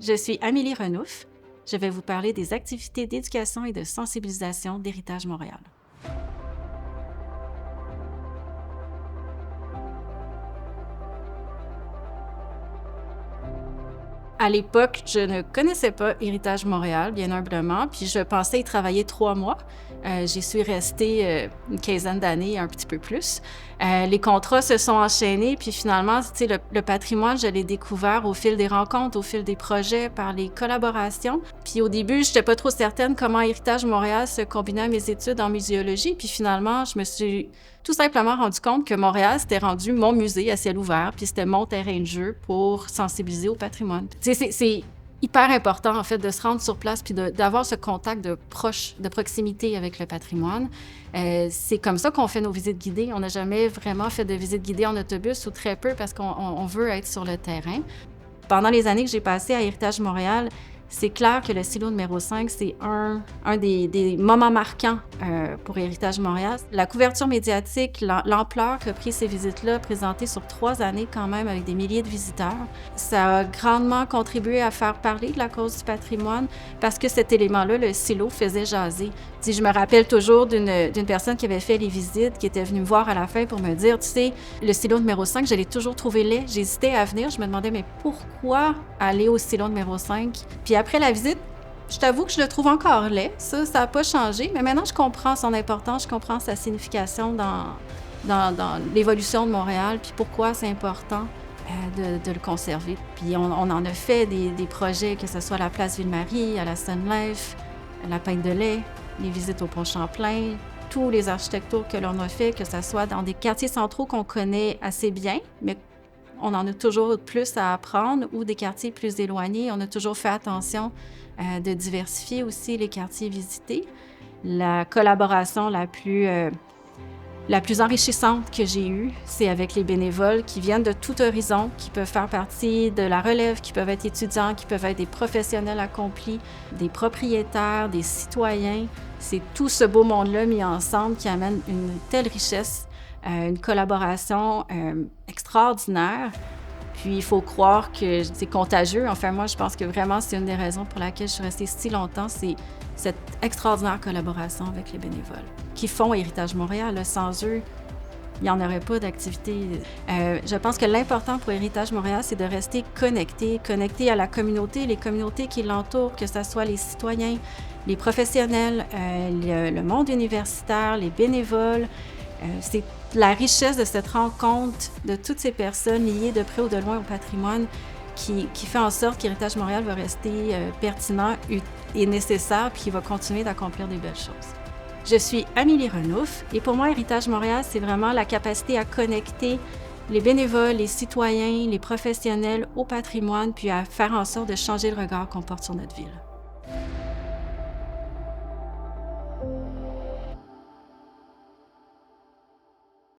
Je suis Amélie Renouf. Je vais vous parler des activités d'éducation et de sensibilisation d'Héritage Montréal. À l'époque, je ne connaissais pas Héritage Montréal, bien humblement, puis je pensais y travailler 3 mois. J'y suis restée une quinzaine d'années, un petit peu plus. Les contrats se sont enchaînés, puis finalement, tu sais, le patrimoine, je l'ai découvert au fil des rencontres, au fil des projets, par les collaborations. Puis au début, je n'étais pas trop certaine comment Héritage Montréal se combinait à mes études en muséologie, puis finalement, je me suis tout simplement rendu compte que Montréal s'était rendu mon musée à ciel ouvert, puis c'était mon terrain de jeu pour sensibiliser au patrimoine. Tu sais, c'est hyper important, en fait, de se rendre sur place puis d'avoir ce contact de proximité avec le patrimoine. C'est comme ça qu'on fait nos visites guidées. On n'a jamais vraiment fait de visites guidées en autobus ou très peu parce qu'on veut être sur le terrain. Pendant les années que j'ai passées à Héritage Montréal, c'est clair que le silo numéro 5, c'est un des moments marquants pour Héritage Montréal. La couverture médiatique, l'ampleur qu'a pris ces visites-là, présentées sur 3 années quand même avec des milliers de visiteurs, ça a grandement contribué à faire parler de la cause du patrimoine parce que cet élément-là, le silo, faisait jaser. Si je me rappelle toujours d'une personne qui avait fait les visites, qui était venue me voir à la fin pour me dire, tu sais, le silo numéro 5, je l'ai toujours trouvé laid. J'hésitais à venir, je me demandais, mais pourquoi aller au silo numéro 5? Puis après la visite, je t'avoue que je le trouve encore laid. Ça n'a pas changé, mais maintenant, je comprends son importance, je comprends sa signification dans l'évolution de Montréal, puis pourquoi c'est important de le conserver. Puis on en a fait des projets, que ce soit à la place Ville-Marie, à la Sun Life, à la Pinte de lait, les visites au Pont Champlain, tous les architectures que l'on a fait, que ce soit dans des quartiers centraux qu'on connaît assez bien, mais on en a toujours plus à apprendre, ou des quartiers plus éloignés. On a toujours fait attention de diversifier aussi les quartiers visités. La collaboration la plus enrichissante que j'ai eue, c'est avec les bénévoles qui viennent de tout horizon, qui peuvent faire partie de la relève, qui peuvent être étudiants, qui peuvent être des professionnels accomplis, des propriétaires, des citoyens. C'est tout ce beau monde-là mis ensemble qui amène une telle richesse, une collaboration extraordinaire. Puis il faut croire que c'est contagieux. Enfin, moi, je pense que vraiment, c'est une des raisons pour laquelle je suis restée si longtemps, c'est cette extraordinaire collaboration avec les bénévoles qui font Héritage Montréal. Là, sans eux, il n'y en aurait pas d'activité. Je pense que l'important pour Héritage Montréal, c'est de rester connecté à la communauté, les communautés qui l'entourent, que ce soit les citoyens, les professionnels, le monde universitaire, les bénévoles. C'est la richesse de cette rencontre de toutes ces personnes liées de près ou de loin au patrimoine qui fait en sorte qu'Héritage Montréal va rester pertinent et nécessaire, puis qu'il va continuer d'accomplir des belles choses. Je suis Amélie Renouf et pour moi, Héritage Montréal, c'est vraiment la capacité à connecter les bénévoles, les citoyens, les professionnels au patrimoine, puis à faire en sorte de changer le regard qu'on porte sur notre ville.